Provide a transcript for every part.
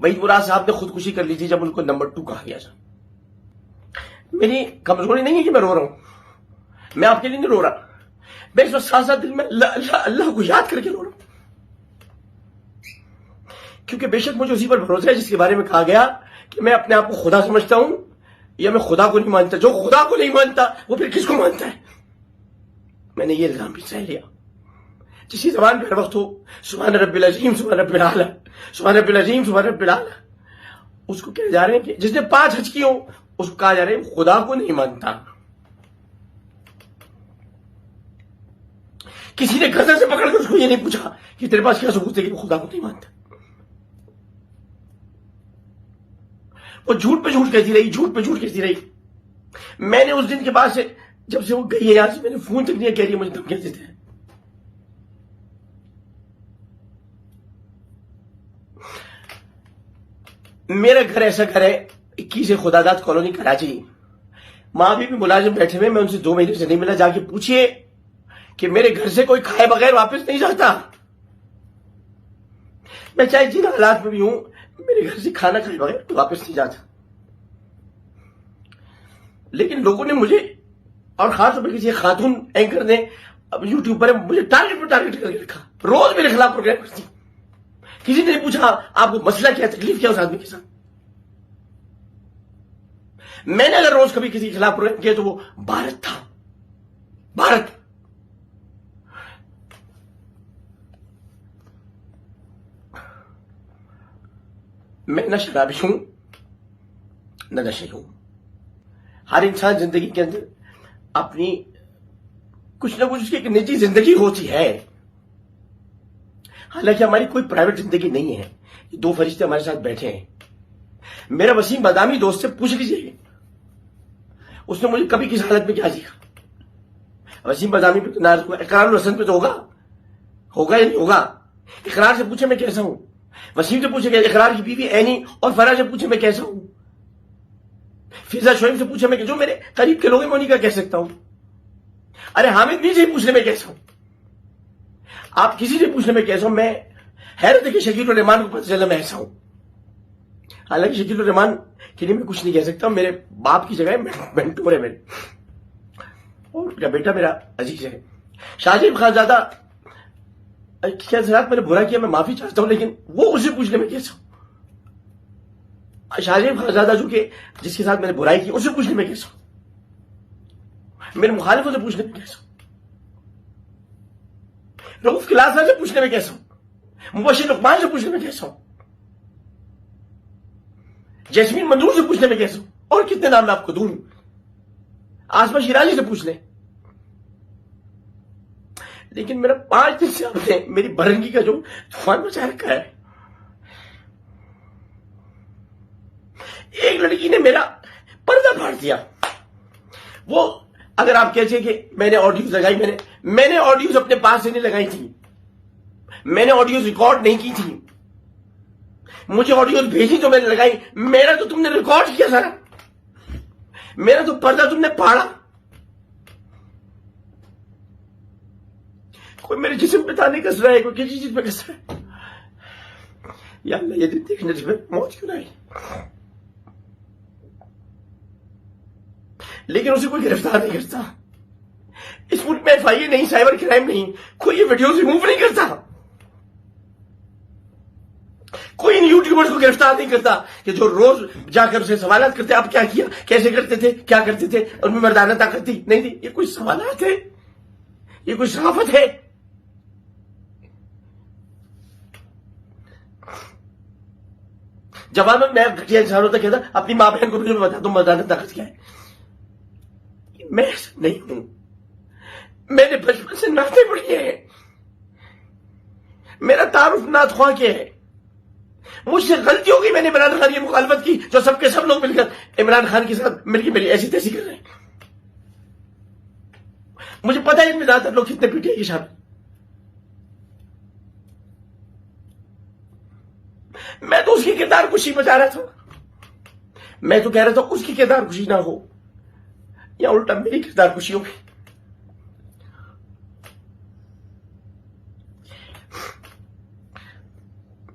وحید مراد صاحب نے خودکشی کر لی تھی جب ان کو نمبر 2 کہا گیا تھا. میری کمزوری نہیں ہے کہ میں رو رہا ہوں، میں آپ کے لیے نہیں رو رہا، میں اس وقت ساتھ ساتھ دل میں اللہ کو یاد کر کے رو رہا ہوں، کیونکہ بے شک مجھے اسی پر بھروسہ ہے جس کے بارے میں کہا گیا کہ میں اپنے آپ کو خدا سمجھتا ہوں یا میں خدا کو نہیں مانتا. جو خدا کو نہیں مانتا وہ پھر کس کو مانتا ہے؟ میں نے یہ الزام بھی سہ لیا. جس کی زبان پہ ہر وقت ہو سبحان رب العظیم سبحان رب الاعلی سبحان رب العظیم سبحان رب الاعلی، اس کو کہہ جا رہے ہیں کہ جس نے 5 حج کی ہوں اس کو کہا جا رہا ہے خدا کو نہیں مانتا. کسی نے گردن سے پکڑ کر اس کو یہ نہیں پوچھا کہ تیرے پاس کیا ثبوت ہے کہ وہ خدا کو نہیں مانتا. وہ جھوٹ پہ جھوٹ کہتی رہی، جھوٹ پہ جھوٹ کہتی رہی. میں نے اس دن کے بعد سے جب سے وہ گئی ہے یہاں سے میں نے فون تک نہیں کہہ رہی ہے مجھے دھمکیاں دیتے ہیں. میرا گھر ایسا گھر ہے 21 خدا داد کالونی کراچی. ماں بھی ملازم بیٹھے ہوئے، میں ان سے 2 مہینے سے نہیں ملا. جا کے پوچھئے کہ میرے گھر سے کوئی کھائے بغیر واپس نہیں جاتا. میں چاہے جن حالات میں بھی ہوں میرے گھر سے کھانا کھائے بغیر واپس نہیں جاتا. لیکن لوگوں نے مجھے اور خاص طور پر کسی خاتون اینکر نے یوٹیوب پر مجھے ٹارگٹ پر ٹارگٹ کر کے رکھا. روز میرے خلاف پروگرام کرتی. کسی نے نہیں پوچھا آپ کو مسئلہ کیا، تکلیف کیا اس آدمی کے ساتھ. میں نے اگر روز کبھی کسی کے خلاف پروگرام کیا تو وہ بھارت تھا. بھارت میں نہ شرابی ہوں نہ نشے ہوں. ہر انسان زندگی کے اندر اپنی کچھ نہ کچھ اس کی ایک نجی زندگی ہوتی ہے. حالانکہ ہماری کوئی پرائیویٹ زندگی نہیں ہے. یہ 2 فرشتے ہمارے ساتھ بیٹھے ہیں. میرا وسیم بادامی دوست سے پوچھ لیجیے اس نے مجھے کبھی کس حالت میں کیا سیکھا. وسیم بادامی پہ تو اقرار الحسن پہ تو ہوگا یا نہیں ہوگا. اقرار سے پوچھے میں کیسا ہوں، وسیم سے پوچھے کہ اقرار کی بیوی اینی اور فرح سے پوچھے میں کیسا ہوں، فضا شعیب سے پوچھے میں جو میرے قریب کے لوگ ہیں میں انہیں کا کہہ سکتا ہوں. ارے حامد بھی سے پوچھنے میں کیسا ہوں، آپ کسی سے پوچھنے میں کیسا ہوں. میں حیرت ہے کہ شکیل الرحمان کو پتہ چلا میں ایسا ہوں. حالانکہ شکیل الرحمان کے لیے میں کچھ نہیں کہہ سکتا. میرے باپ کی جگہ مینٹور ہے میرے، اور میرا بیٹا میرا عزیز ہے. شاہزیب خانزادہ کیا میں نے برا کیا، میں معافی چاہتا ہوں، لیکن وہ اسے پوچھنے میں کیسا ہوں. شاہزیب خانزادہ جو کہ جس کے ساتھ میں نے برائی کی اسے پوچھنے میں کیسا ہوں. میرے مخالفوں سے پوچھنے میں کیسا ہوں. رؤف کلاسا سے پوچھنے میں کیسا ہوں. مبشر لقمان سے پوچھنے میں کیسا ہوں. جیسمین منظور سے پوچھنے میں کیسا ہوں. اور کتنے نام میں آپ کو دوں. آسما شیرازی سے پوچھ لیں. لیکن میرا 5 دن سے آپ نے میری برنگی کا جو طوفان مچا رکھا ہے. ایک لڑکی نے میرا پردہ پھاڑ دیا. وہ اگر آپ کہتے کہ میں نے آڈیوز لگائی، میں نے آڈیوز اپنے پاس سے نہیں لگائی تھی. میں نے آڈیوز ریکارڈ نہیں کی تھی. مجھے آڈیوز بھیجی تو میں نے لگائی. میرا تو تم نے ریکارڈ کیا سارا. میرا تو پردہ تم نے پھاڑا. کوئی میرے جسم پہ تانے کس رہا ہے، کوئی کسی چیز پہ کس رہا ہے. یا اللہ یہ دن دیکھنے سے موت کیوں نہ آئی. لیکن اسے کوئی گرفتار نہیں کرتا. اس ملک میں FIA نہیں، سائبر کرائم نہیں، کوئی یہ ویڈیوز ریموو نہیں کرتا. کوئی ان یوٹیوبرز کو گرفتار نہیں کرتا کہ جو روز جا کر اسے سوالات کرتے آپ کیا کیا، کیسے کرتے تھے، کیا کرتے تھے، ان میں مردانہ طاقت تھی نہیں تھی. یہ کوئی سوالات ہے؟ یہ کوئی صحافت ہے؟ جواب میں گھٹیا انسانوں تک کہتا اپنی ماں بہن کو بھی میں بتا دوں مردانہ طاقت کیا ہے. میں ایسا نہیں ہوں. میں نے بچپن سے نعتیں پڑھی ہیں. میرا تعارف نعت خواں کے ہے. مجھ سے غلطی ہو گئی، میں نے عمران خان کی مخالفت کی جو سب کے سب لوگ مل کر عمران خان کے ساتھ مل کے میری ایسی تیسی کر رہے ہیں. مجھے پتا ہے ان میں زیادہ تر لوگ کتنے پیٹے ہیں شامل. میں تو اس کی کردار کشی بچا رہا تھا. میں تو کہہ رہا تھا اس کی کردار کشی نہ ہو، یا الٹا میری کردار کشی ہوگی.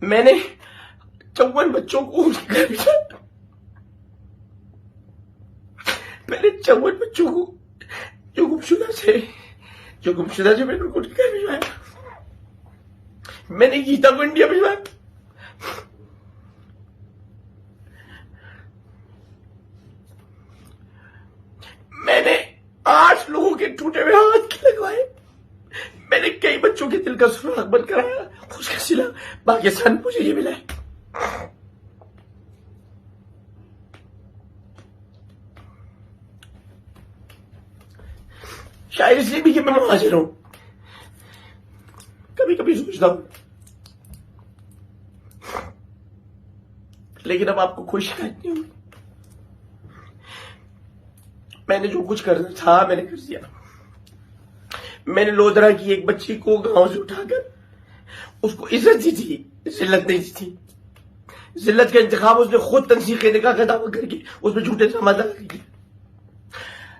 میں نے 54 بچوں کو ان کے گھر بھیجا. میں نے 54 بچوں کو جو گمشدہ تھے میں نے ان کو ان کے گھر بھیجوایا. میں نے گیتا کو انڈیا بھیجوایا. میں نے 8 لوگوں کے ٹوٹے ہوئے ہاتھ لگوائے. میں نے کئی بچوں کے دل کا سراغ بند کرایا. خوش کا سلا پاکستان مجھے یہ ملا ہے. شاید اس لیے بھی کہ میں مہاجر ہوں. کبھی کبھی سوچتا ہوں لیکن اب آپ کو کوئی شکایت نہیں ہوگی. میں نے جو کچھ کرنا تھا میں نے کر دیا. میں نے لودھرا کی ایک بچی کو گاؤں سے اٹھا کر اس کو عزت دی تھی, ذلت نہیں دی تھی. ذلت کا انتخاب اس نے خود تنسیق نکاح کا دعویٰ کر کے اس میں جھوٹے الزامات لگا کیے.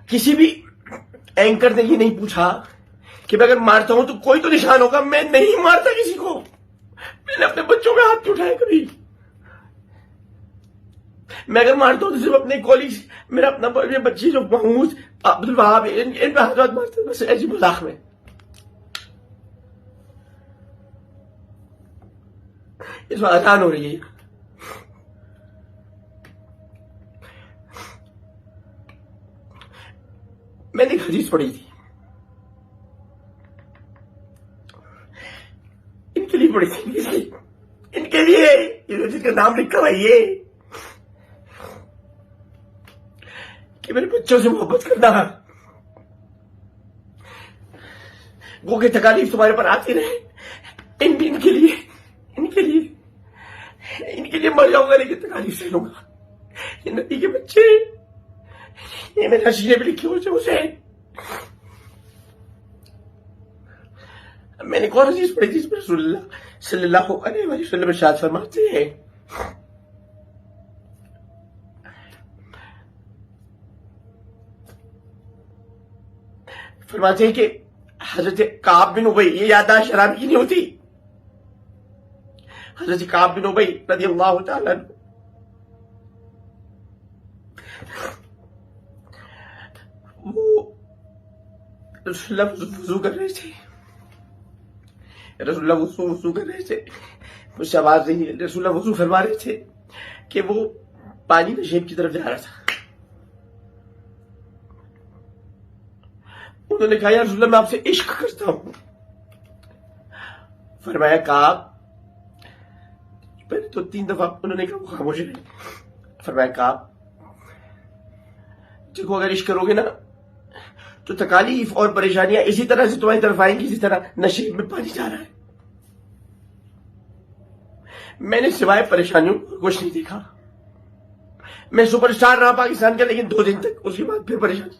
کسی بھی اینکر نے یہ نہیں پوچھا کہ میں اگر مارتا ہوں تو کوئی تو نشان ہوگا. میں نہیں مارتا کسی کو. میں نے اپنے بچوں میں ہاتھ نہیں اٹھایا کبھی. میں اگر مارتا ہوں تو صرف اپنے کالج, میرا اپنا بچی جو محمود عبدالوہاب ان پہ ہاتھ مارتا ہوں بس ایسی مذاق میں. اس بات آسان ہو رہی ہے. میں نے ایک حدیث پڑھی تھی, ان کے لیے پڑھی تھی, ان کے لیے جس کا نام لکھا ہوا یہ کہ میرے بچوں سے محبت کرنا, وہ کہ تکالیف تمہارے پر آتی رہے. ان کے لیے مر جاؤں گا لیکن تکالیف سے لوں گا. یہ نبی کے بچے, یہ میرے حشیرے بھی لکھے ہوئے اسے. میں نے کون چیز پڑھی تھی اس پر رسول اللہ صلی اللہ علیہ وسلم ارشاد فرماتے ہیں کہ حضرت کعب بن ابی, یہ یادداشت شرابی کی نہیں ہوتی, حضرت کعب بن ابی رضی اللہ تعالی عنہ وہ رسول اللہ وضو کر رہے تھے. رسول اللہ وضو کر رہے تھے, مجھ سے آواز نہیں ہے. رسول اللہ وضو فرما رہے تھے کہ وہ پانی نشیب کی طرف جا رہا تھا. انہوں نے کہا یا رسول اللہ میں آپ سے عشق کرتا ہوں. فرمایا کعب, پہلے تو 3 دفعہ انہوں نے کہا وہ خاموش رہے. فرمایا کعب دیکھو اگر عشق کرو گے نا تو تکالیف اور پریشانیاں اسی طرح سے تمہاری طرف آئیں گی اسی طرح نشیب میں پانی جا رہا ہے. میں نے سوائے پریشانیوں کچھ نہیں دیکھا. میں سپر اسٹار رہا پاکستان کا لیکن 2 دن تک, اس کے بعد پھر پریشانی.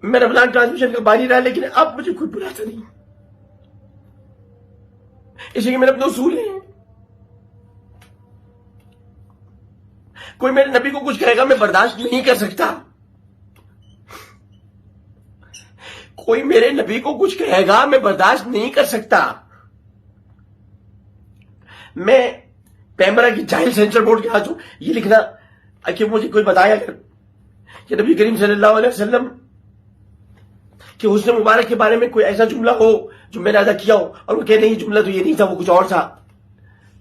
میں رمضان ٹرانسمیشن کا باری رہا لیکن اب مجھے کوئی بلاتا نہیں, اس لیے کہ میرے اپنے اصول ہیں. کوئی میرے نبی کو کچھ کہے گا میں برداشت نہیں کر سکتا. کوئی میرے نبی کو کچھ کہے گا میں برداشت نہیں کر سکتا. میں پیمرا کی جاہل سینسر بورڈ کے ہاتھ ہوں. یہ لکھنا کہ مجھے کوئی بتایا کہ نبی کریم صلی اللہ علیہ وسلم کہ حسن مبارک کے بارے میں کوئی ایسا جملہ ہو جو میں نے ادا کیا ہو اور وہ کہ نہیں جملہ تو یہ نہیں تھا وہ کچھ اور تھا,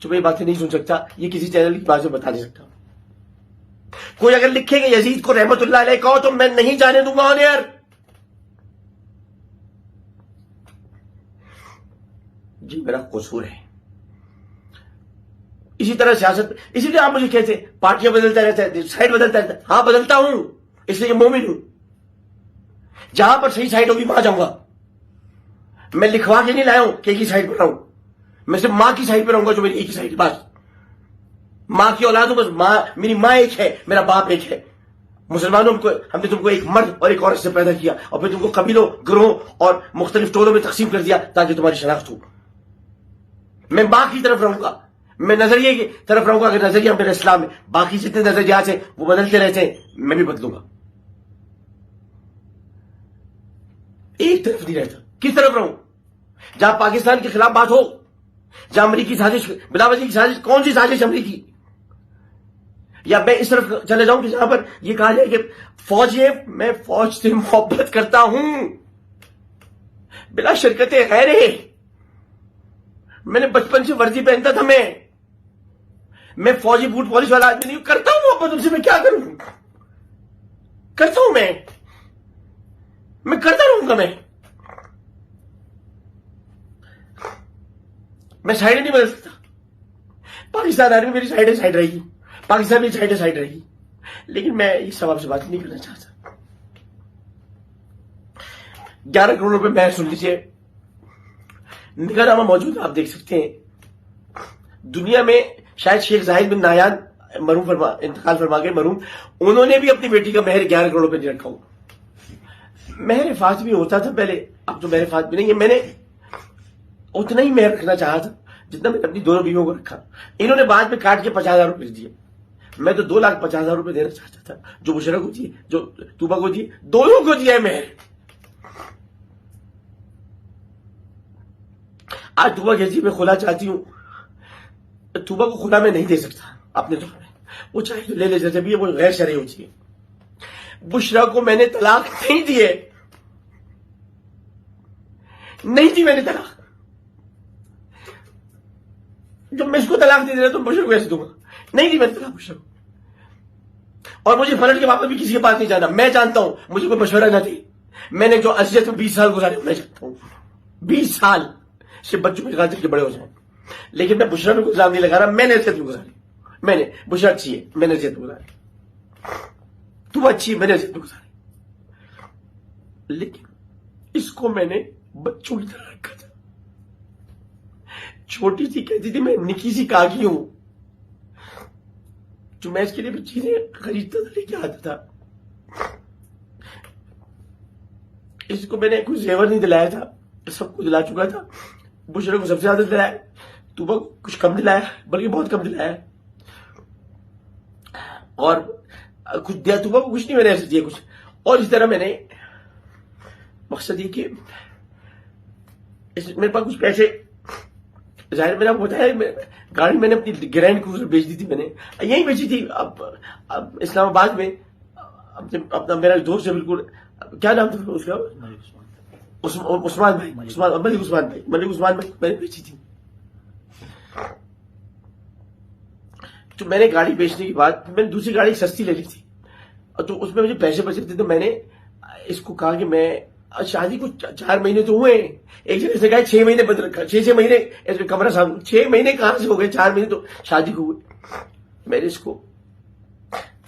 تو میں یہ باتیں نہیں سن سکتا. یہ کسی چینل کی بات سے بتا نہیں سکتا. کوئی اگر لکھے کہ یزید کو رحمت اللہ علیہ کہو تو میں نہیں جانے دوں گا آن ایئر. جی میرا قصور ہے. اسی طرح سیاست, اسی لیے آپ مجھے کہتے پارٹیاں بدلتا رہتا ہے, سائڈ بدلتا رہتا ہے. ہاں بدلتا ہوں اس لیے کہ مومن ہوں. جہاں پر صحیح سائڈ ہوگی وہاں جاؤں گا. میں لکھوا کے نہیں لایا ہوں کہ ایک ہی سائڈ پر رہوں. میں صرف ماں کی سائڈ پہ رہوں گا جو میری ایک ہی سائڈ ہے. بس ماں کی اولاد ہوں, بس ماں میری ماں ایک ہے, میرا باپ ایک ہے. مسلمانوں ہم نے تم کو ایک مرد اور ایک عورت سے پیدا کیا اور پھر تم کو قبیلوں, گروہوں اور مختلف ٹولوں میں تقسیم کر دیا تاکہ تمہاری شناخت ہو. میں ماں کی طرف رہوں گا, میں نظریے کی طرف رہوں گا. اگر نظریہ میرے اسلام میں باقی جتنے نظریات ہیں وہ بدلتے رہتے ہیں, میں بھی بدلوں گا. ایک طرف نہیں رہتا. کس طرف رہوں؟ جہاں پاکستان کے خلاف بات ہو جہاں امریکی سازش، بلا وجہ کی سازش، کون سی سازش امریکی؟ یا میں اس طرف چلے جاؤں کہ جہاں پر یہ کہا جائے کہ فوج ہے، میں فوج سے محبت کرتا ہوں بلا شرکت غیر. میں نے بچپن سے ورزی پہنتا تھا، میں فوجی بوٹ پالش والا آدمی نہیں ہوں، کرتا ہوں محبت ان سے. میں کیا کروں؟ کرتا ہوں، میں کرتا رہوں گا. میں سائڈ نہیں بدل سکتا. پاکستان آرمی میری سائڈ رہے گی، پاکستان میری سائڈ رہے گی، لیکن میں اس سوال سے بات نہیں کرنا چاہتا. 11 کروڑ روپے میں سن لیجیے، نگاہ نامہ موجود آپ دیکھ سکتے ہیں. دنیا میں شاید شیخ زاہد بن نہیان انتقال فرما گئے مرحوم، انہوں نے بھی اپنی بیٹی کا مہر 11 کروڑ روپے نہیں رکھا ہو. مہر فاطمی ہوتا تھا پہلے، اب تو مہر فاطمی نہیں ہے. میں نے اتنا ہی مہر رکھنا چاہا تھا جتنا میں نے اپنی دونوں بیویوں کو رکھا. انہوں نے بعد میں کاٹ کے 50,000 روپے دیے. میں تو 2,50,000 روپے دینا چاہتا تھا، جو بشرا کو دیے، جو توبہ کو دیے، دونوں کو دیا ہے مہر. آج توبہ کہتی میں خلا چاہتی ہوں، توبہ کو خلا میں نہیں دے سکتا اپنے طور میں، وہ چاہے تو لے جیسے بھی وہ غیر شرعی ہوتی ہے. بشرا کو میں نے طلاق نہیں دیے، نہیں دی میں نے طلاق. جب میں اس کو طلاق دے دے رہا تو بشرا کو ایسے دوں گا؟ نہیں دی میں نے طلاق بشرا کو. اور مجھے فلٹ کے واپس بھی کسی کے پاس نہیں جانا. میں جانتا ہوں مجھے کوئی مشورہ نہ دے. میں نے جو اذیت میں 20 سال گزارے میں جانتا ہوں، 20 سال سے بچوں کے خاطر کے بڑے ہو جائیں، لیکن میں بشرا میں کوئی الزام نہیں لگا رہا. میں نے اذیت میں گزاری. میں نے بشرا اچھی ہے، میں نے اذیت میں گزاری. تو اچھی ہے، میں نے اذیت میں گزاری. لیکن اس کو میں نے بچوں کی طرح رکھا تھا. چھوٹی سی کہتی تھی میں نکی سی کاکی ہوں، جو میں اس کے لیے بھی چیزیں خریدتا تھا، لے کے آتا تھا. اس کو میں نے کوئی زیور نہیں دلایا تھا، سب کو دلا چکا تھا. بشرا کو سب سے زیادہ دلایا، توبہ کو کچھ کم دلایا، بلکہ بہت کم دلایا. اور کچھ دیا توبہ کو، کچھ نہیں میں نے ایسے دیا کچھ. اور اس طرح میں نے مقصد یہ کہ میرے پاس کچھ پیسے، ظاہر میں نے آپ کو بتایا گاڑی میں نے اپنی گرینڈ کروزر بیچ دی تھی. میں نے یہیں بیچی تھی اب اسلام آباد میں. اپنا میرا دوست ہے بالکل، کیا نام تھا اس کا؟ عثمان بھائی، ملک عثمان بھائی میں نے بیچی تھی. تو میں نے گاڑی بیچنے کے بعد میں نے دوسری گاڑی سستی لے لی تھی، تو اس میں مجھے پیسے بچے تھے. تو میں نے اس کو کہا کہ میں شادی کو 4 مہینے تو ہوئے، ایک جگہ سے کہا 6 مہینے بند رکھا. 6 مہینے کمرہ صاحب، 6 مہینے کہاں سے ہو گئے؟ 4 مہینے تو شادی کو ہوئے. میں نے اس کو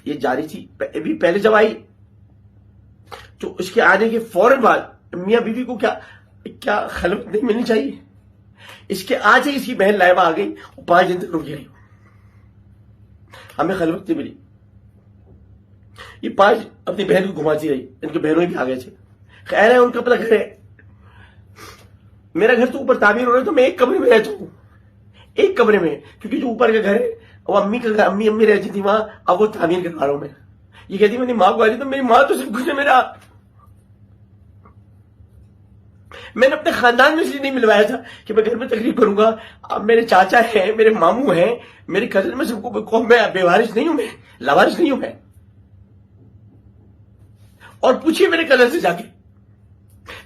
یہ جاری تھی. ابھی پہلے جب آئی تو اس کے آنے کے فوراً بعد میاں بیوی کو کیا خلوت نہیں ملنی چاہیے؟ اس کے آج ہی اس کی بہن لائبہ آ گئی، 5 دن تک رکی رہی، ہمیں خلوت نہیں ملی. یہ 5 اپنی بہن کو گھماتی رہی. ان کے بہنوں بھی آ گئے تھے. خیر ہے، ان کا اپنا گھر ہے. میرا گھر تو اوپر تعمیر ہو رہا ہے، تو میں ایک کمرے میں رہتا ہوں، ایک کمرے میں، کیونکہ جو اوپر کا گھر ہے وہ امی کا گھر، امی رہتی تھی وہاں، اب وہ تعمیر کروا رہا ہوں میں. یہ کہتی میری ماں کو آ رہی، تو میری ماں تو سب کچھ ہے میرا. میں نے اپنے خاندان میں سے نہیں ملوایا تھا کہ میں گھر میں تقریب کروں گا. اب میرے چاچا ہیں، میرے ماموں ہیں، میرے کزن میں سب کو، میں بے وارث نہیں ہوں، میں لاوارث نہیں ہوں میں. اور پوچھیے میرے کزن سے جا کے،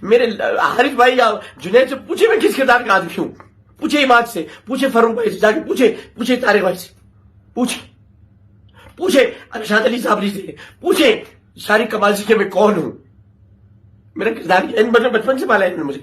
میرے حارث بھائی یا جنید سے پوچھے میں کس کردار کا آدمی ہوں. پوچھے عماد سے، پوچھے فاروق بھائی سے جا کے، پوچھے طارق بھائی سے، پوچھے ارشاد علی صاحب سے، پوچھے شارق کمال سے کہ میں کون ہوں. میرا کردار بچپن سے پالا ہے انہوں نے مجھے.